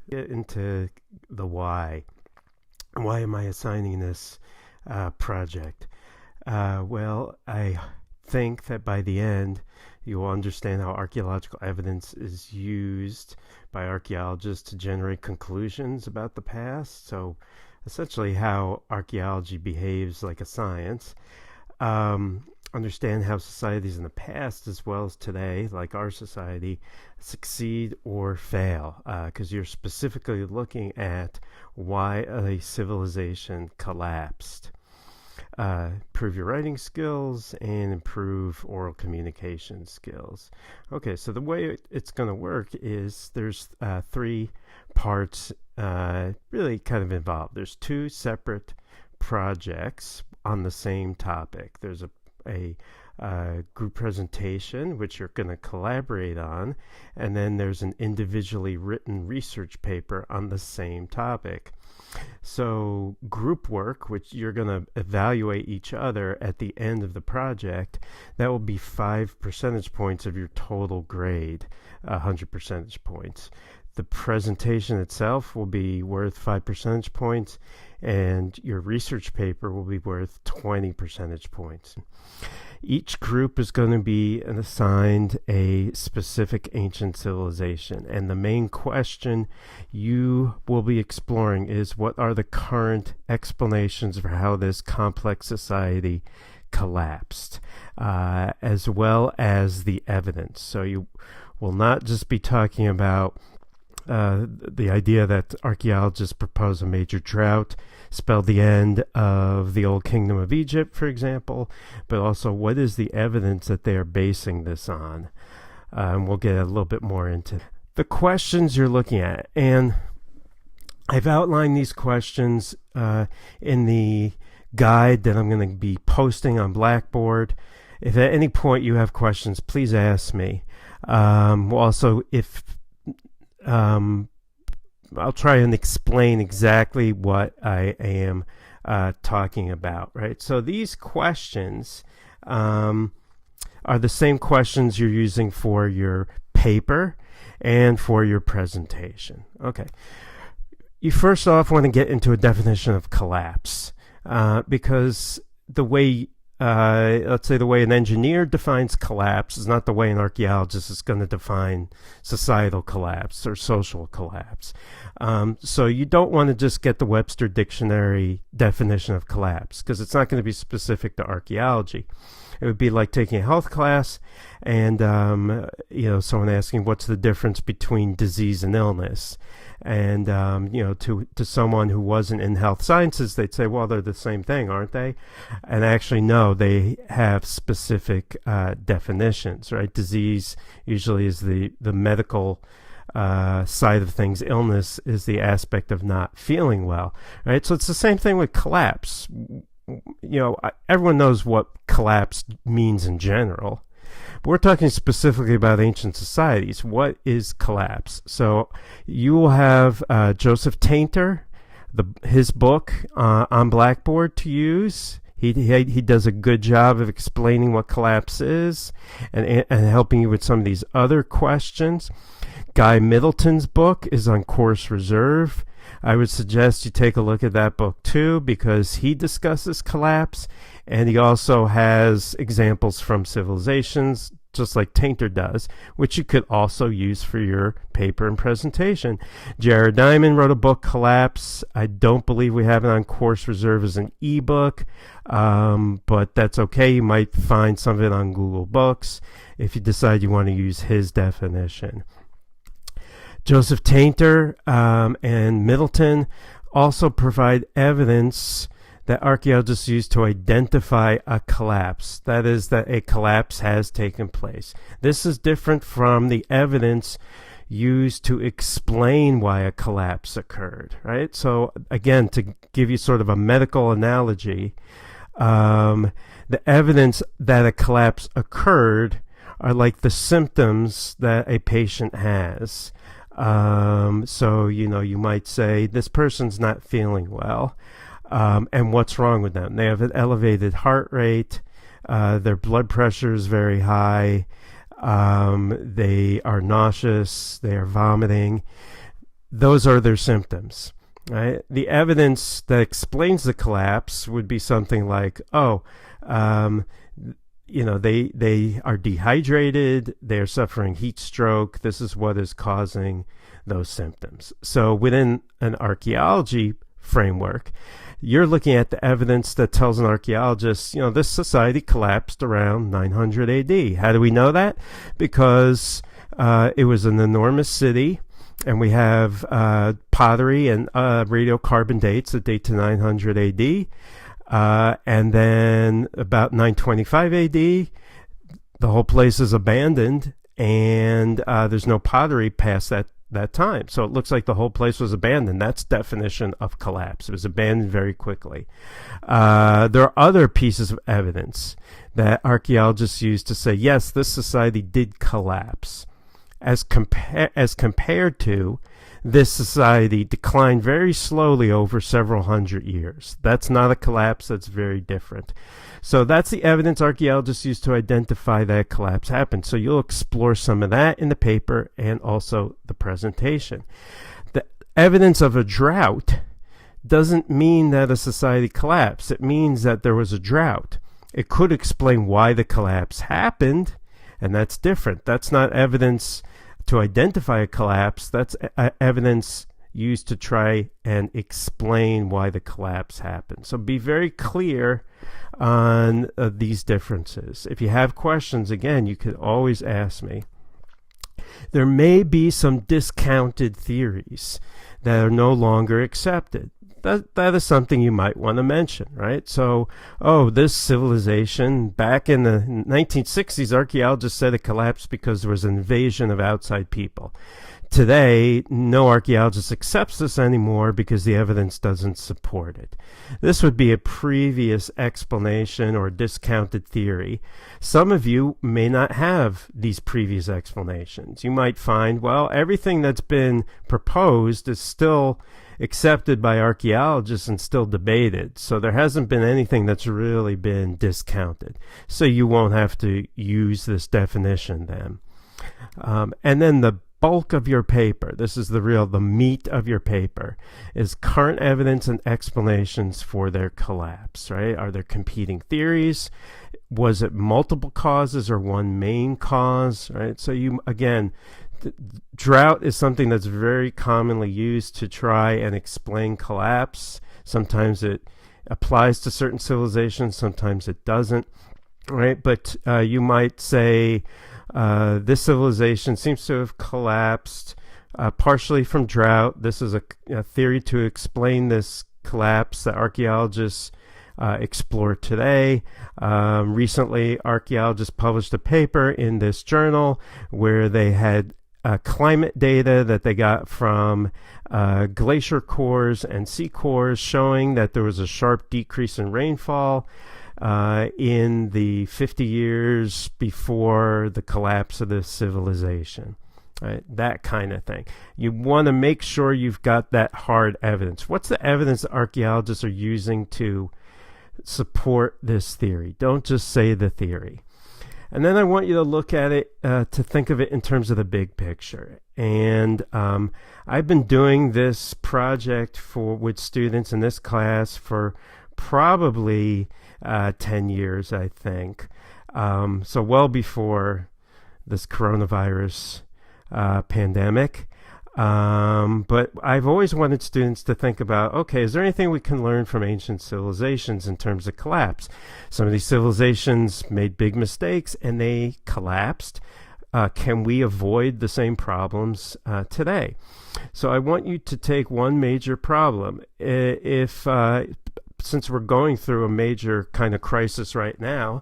get into the why. Why am I assigning this project? Well, I think that by the end, you will understand how archaeological evidence is used by archaeologists to generate conclusions about the past. So, essentially, how archaeology behaves like a science. Um, Understand how societies in the past as well as today, like our society, succeed or fail, because you're specifically looking at why a civilization collapsed. Improve your writing skills and improve oral communication skills. Okay, so the way it's going to work is there's three parts really kind of involved. There's two separate projects on the same topic. There's a group presentation, which you're going to collaborate on, and then there's an individually written research paper on the same topic. So group work, which you're going to evaluate each other at the end of the project, that will be 5 percentage points of your total grade, 100 percentage points. The presentation itself will be worth 5 percentage points, and your research paper will be worth 20 percentage points. Each group is going to be assigned a specific ancient civilization, and the main question you will be exploring is what are the current explanations for how this complex society collapsed, as well as the evidence. So you will not just be talking about the idea that archaeologists propose a major drought spelled the end of the old kingdom of Egypt, for example, but also what is the evidence that they are basing this on. And we'll get a little bit more into the questions you're looking at. And I've outlined these questions in the guide that I'm going to be posting on Blackboard. If at any point you have questions, please ask me. Also, if I'll try and explain exactly what I am talking about, right? So these questions are the same questions you're using for your paper and for your presentation. Okay. You first off want to get into a definition of collapse, because the way let's say the way an engineer defines collapse is not the way an archaeologist is going to define societal collapse or social collapse. So you don't want to just get the Webster Dictionary definition of collapse, because it's not going to be specific to archaeology. It would be like taking a health class and someone asking what's the difference between disease and illness. And to someone who wasn't in health sciences, they'd say, well, they're the same thing, aren't they? And actually, no, they have specific definitions, right? Disease usually is the medical side of things. Illness is the aspect of not feeling well, right? So it's the same thing with collapse. Everyone knows what collapse means in general. But we're talking specifically about ancient societies. What is collapse? So you will have Joseph Tainter, his book on Blackboard to use. He does a good job of explaining what collapse is and helping you with some of these other questions. Guy Middleton's book is on course reserve. I would suggest you take a look at that book too, because he discusses collapse, and he also has examples from civilizations, just like Tainter does, which you could also use for your paper and presentation. Jared Diamond wrote a book, Collapse. I don't believe we have it on course reserve as an ebook, but that's okay. You might find some of it on Google Books if you decide you want to use his definition. Joseph Tainter and Middleton also provide evidence that archaeologists use to identify a collapse. That is, that a collapse has taken place. This is different from the evidence used to explain why a collapse occurred, right? So again, to give you sort of a medical analogy, the evidence that a collapse occurred are like the symptoms that a patient has. So, you might say this person's not feeling well. And what's wrong with them? They have an elevated heart rate. Their blood pressure is very high. They are nauseous. They are vomiting. those are their symptoms. Right? The evidence that explains the collapse would be something like, they are dehydrated, they're suffering heat stroke, this is what is causing those symptoms. So within an archaeology framework, you're looking at the evidence that tells an archaeologist, this society collapsed around 900 AD. How do we know that? Because it was an enormous city, and we have pottery and radiocarbon dates that date to 900 AD. And then about 925 AD, the whole place is abandoned, and there's no pottery past that time. So it looks like the whole place was abandoned. That's definition of collapse. It was abandoned very quickly. There are other pieces of evidence that archaeologists use to say, yes, this society did collapse. As compared to this society declined very slowly over several hundred years. That's not a collapse. That's very different. So that's the evidence archaeologists use to identify that collapse happened. So you'll explore some of that in the paper and also the presentation. The evidence of a drought doesn't mean that a society collapsed. It means that there was a drought. It could explain why the collapse happened, and that's different. That's not evidence to identify a collapse. That's evidence used to try and explain why the collapse happened. So be very clear on these differences. If you have questions, again, you could always ask me. There may be some discounted theories that are no longer accepted. That is something you might want to mention, right? So, this civilization, back in the 1960s, archaeologists said it collapsed because there was an invasion of outside people. Today, no archaeologist accepts this anymore because the evidence doesn't support it. This would be a previous explanation or discounted theory. Some of you may not have these previous explanations. You might find, well, everything that's been proposed is still accepted by archaeologists and still debated. So there hasn't been anything that's really been discounted. So you won't have to use this definition then. And then the bulk of your paper, this is the meat of your paper, is current evidence and explanations for their collapse, right? Are there competing theories? Was it multiple causes or one main cause, right? So drought is something that's very commonly used to try and explain collapse. Sometimes it applies to certain civilizations, sometimes it doesn't, right? But you might say, this civilization seems to have collapsed partially from drought. This is a theory to explain this collapse that archaeologists explore today. Recently, archaeologists published a paper in this journal where they had climate data that they got from glacier cores and sea cores showing that there was a sharp decrease in rainfall in the 50 years before the collapse of the civilization, right? That kind of thing. You want to make sure you've got that hard evidence. What's the evidence that archaeologists are using to support this theory? Don't just say the theory. And then I want you to look at it, to think of it in terms of the big picture. And I've been doing this project with students in this class for probably 10 years, I think. So well before this coronavirus pandemic. But I've always wanted students to think about, okay, is there anything we can learn from ancient civilizations in terms of collapse? Some of these civilizations made big mistakes and they collapsed. Can we avoid the same problems today? So I want you to take one major problem. Since we're going through a major kind of crisis right now,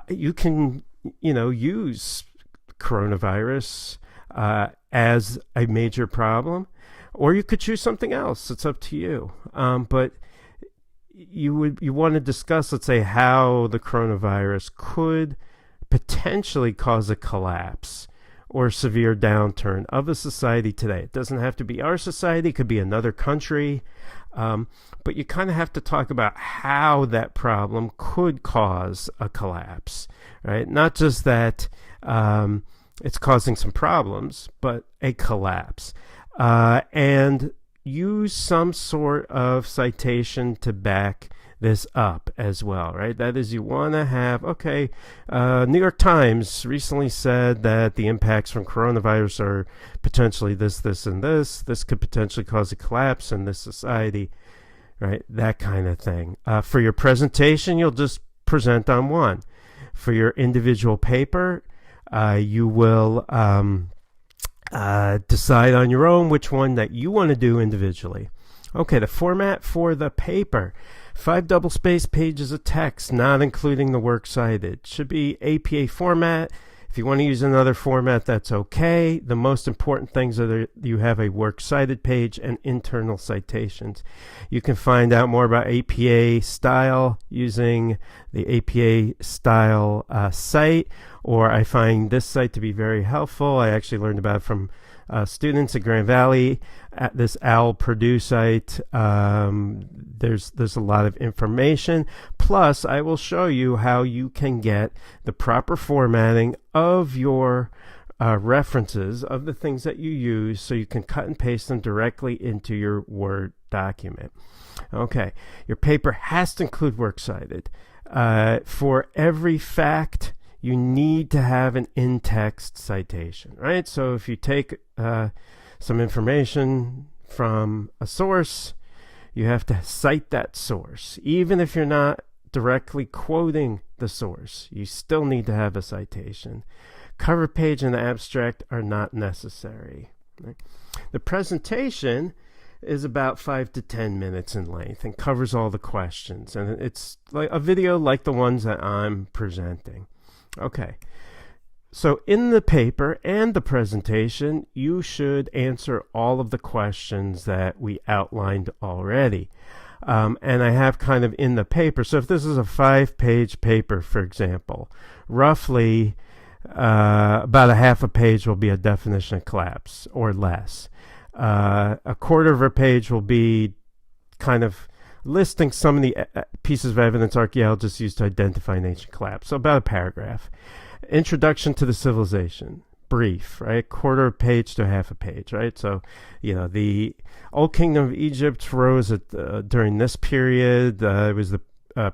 you can, use coronavirus as a major problem, or you could choose something else. It's up to you. But you want to discuss, let's say, how the coronavirus could potentially cause a collapse or severe downturn of a society today. It doesn't have to be our society. It could be another country. But you kind of have to talk about how that problem could cause a collapse, right? Not just that it's causing some problems, but a collapse. and use some sort of citation to back this up as well, right? That is, you want to have, okay, New York Times recently said that the impacts from coronavirus are potentially this, this, and this. This could potentially cause a collapse in this society, right? That kind of thing. For your presentation, you'll just present on one. For your individual paper, you will decide on your own which one that you want to do individually. Okay, the format for the paper: 5 double-spaced pages of text, not including the works cited. Should be APA format. If you want to use another format, that's okay. The most important things are that you have a works cited page and internal citations. You can find out more about APA style using the APA style site, or I find this site to be very helpful. I actually learned about it from students at Grand Valley at this OWL Purdue site. There's a lot of information. Plus, I will show you how you can get the proper formatting of your references of the things that you use, so you can cut and paste them directly into your Word document. Okay, your paper has to include works cited. For every fact, you need to have an in-text citation, right? So if you take some information from a source, you have to cite that source. Even if you're not directly quoting the source, you still need to have a citation. Cover page and the abstract are not necessary. Right? The presentation is about 5 to 10 minutes in length and covers all the questions. And it's like a video like the ones that I'm presenting. Okay, so in the paper and the presentation, you should answer all of the questions that we outlined already. And I have kind of in the paper, so if this is a 5-page paper, for example, roughly about a half a page will be a definition of collapse or less. A quarter of a page will be kind of listing some of the pieces of evidence archaeologists used to identify an ancient collapse. So about a paragraph. Introduction to the civilization. Brief, right? Quarter page to half a page, right? So, you know, the Old Kingdom of Egypt rose during this period. It was the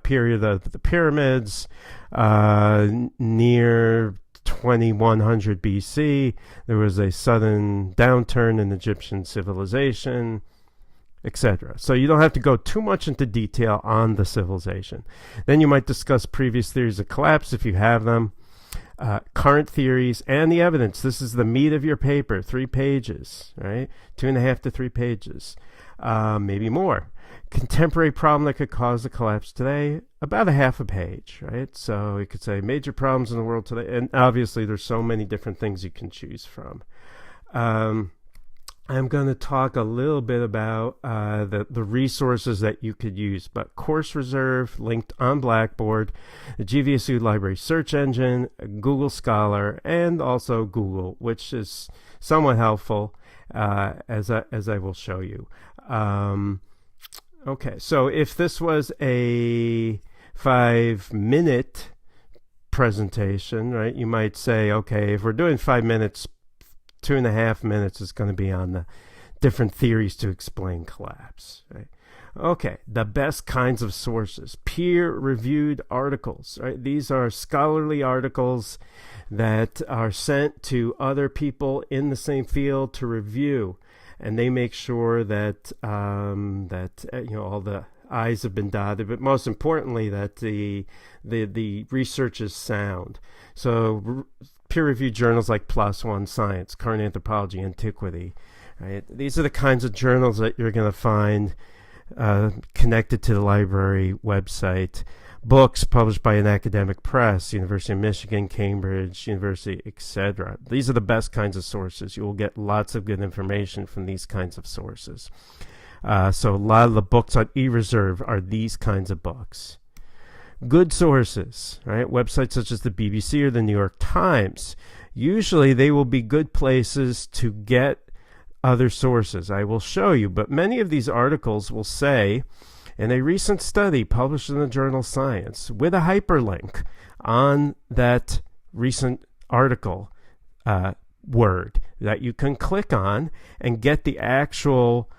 period of the pyramids near 2100 BC. There was a sudden downturn in Egyptian civilization, etc. So you don't have to go too much into detail on the civilization. Then you might discuss previous theories of collapse if you have them, current theories, and the evidence. This is the meat of your paper, 3 pages, right? 2.5 to 3 pages, maybe more. Contemporary problem that could cause the collapse today, about a half a page, right? So you could say major problems in the world today, and obviously there's so many different things you can choose from. I'm going to talk a little bit about the resources that you could use, but Course Reserve linked on Blackboard, the GVSU Library Search Engine, Google Scholar, and also Google, which is somewhat helpful as I will show you. Okay, so if this was a 5-minute presentation, right, you might say, okay, if we're doing 5 minutes, 2.5 minutes is going to be on the different theories to explain collapse. Right? Okay, the best kinds of sources. Peer-reviewed articles. Right? These are scholarly articles that are sent to other people in the same field to review, and they make sure that all the I's have been dotted, but most importantly that the research is sound. So peer-reviewed journals like PLOS ONE Science, Current Anthropology, Antiquity. Right? These are the kinds of journals that you're going to find connected to the library website. Books published by an academic press, University of Michigan, Cambridge, University, etc. These are the best kinds of sources. You will get lots of good information from these kinds of sources. So a lot of the books on eReserve are these kinds of books. Good sources, right? Websites such as the BBC or the New York Times. Usually they will be good places to get other sources. I will show you, but many of these articles will say, in a recent study published in the journal Science, with a hyperlink on that recent article word. that you can click on and get the actual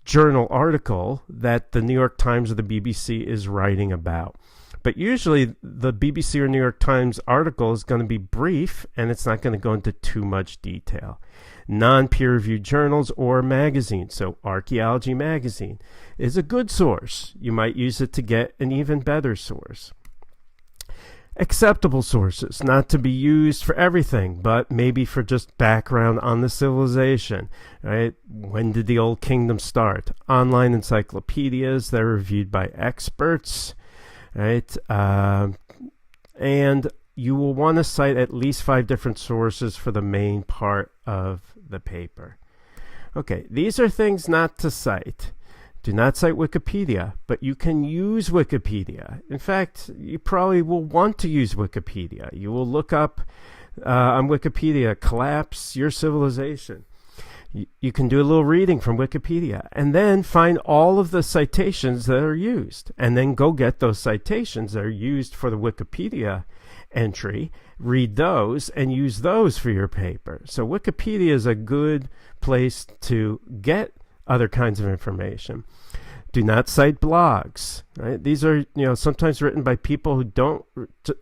journal article that the New York Times or the BBC is writing about. But usually the BBC or New York Times article is going to be brief and it's not going to go into too much detail. Non-peer-reviewed journals or magazines, so Archaeology Magazine is a good source. You might use it to get an even better source. Acceptable sources, not to be used for everything, but maybe for just background on the civilization, right? When did the Old Kingdom start? Online encyclopedias that are reviewed by experts, right? And you will want to cite at least 5 different sources for the main part of the paper. Okay, these are things not to cite. Do not cite Wikipedia, but you can use Wikipedia. In fact, you probably will want to use Wikipedia. You will look up on Wikipedia, collapse your civilization. You can do a little reading from Wikipedia and then find all of the citations that are used and then go get those citations that are used for the Wikipedia entry, read those and use those for your paper. So Wikipedia is a good place to get other kinds of information. Do not cite blogs, right? These are, sometimes written by people who don't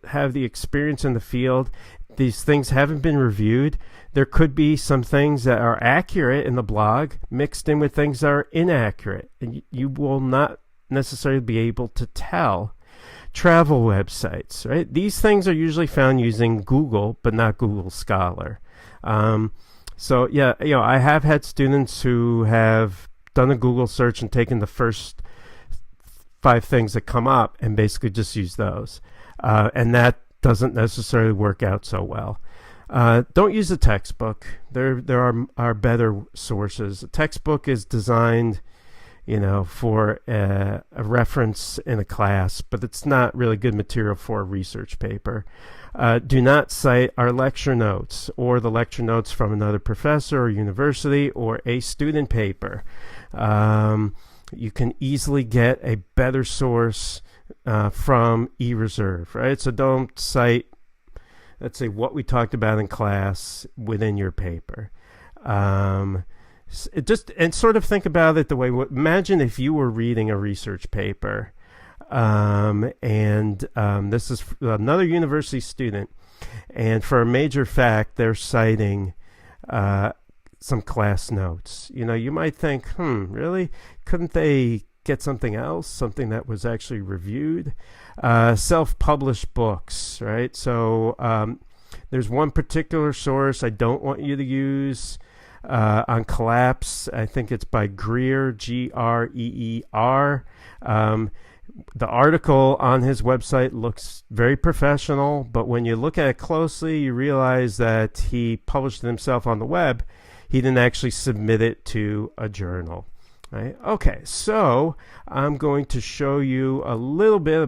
have the experience in the field. These things haven't been reviewed. There could be some things that are accurate in the blog mixed in with things that are inaccurate, and you will not necessarily be able to tell. Travel websites, right? These things are usually found using Google, but not Google Scholar. So yeah, I have had students who have done a Google search and taken the first 5 things that come up and basically just use those. And that doesn't necessarily work out so well. Don't use a textbook. There are better sources. A textbook is designed, for a reference in a class, but it's not really good material for a research paper. Do not cite our lecture notes or the lecture notes from another professor or university or a student paper. You can easily get a better source from eReserve, right? So don't cite, let's say, what we talked about in class within your paper. And sort of think about it the way, imagine if you were reading a research paper, this is another university student, and for a major fact, they're citing some class notes. You might think, really? Couldn't they get something else, something that was actually reviewed? Self-published books, right? So there's one particular source I don't want you to use on collapse. I think it's by Greer, Greer. The article on his website looks very professional, but when you look at it closely, you realize that he published it himself on the web. He didn't actually submit it to a journal. Right? Okay, so I'm going to show you a little bit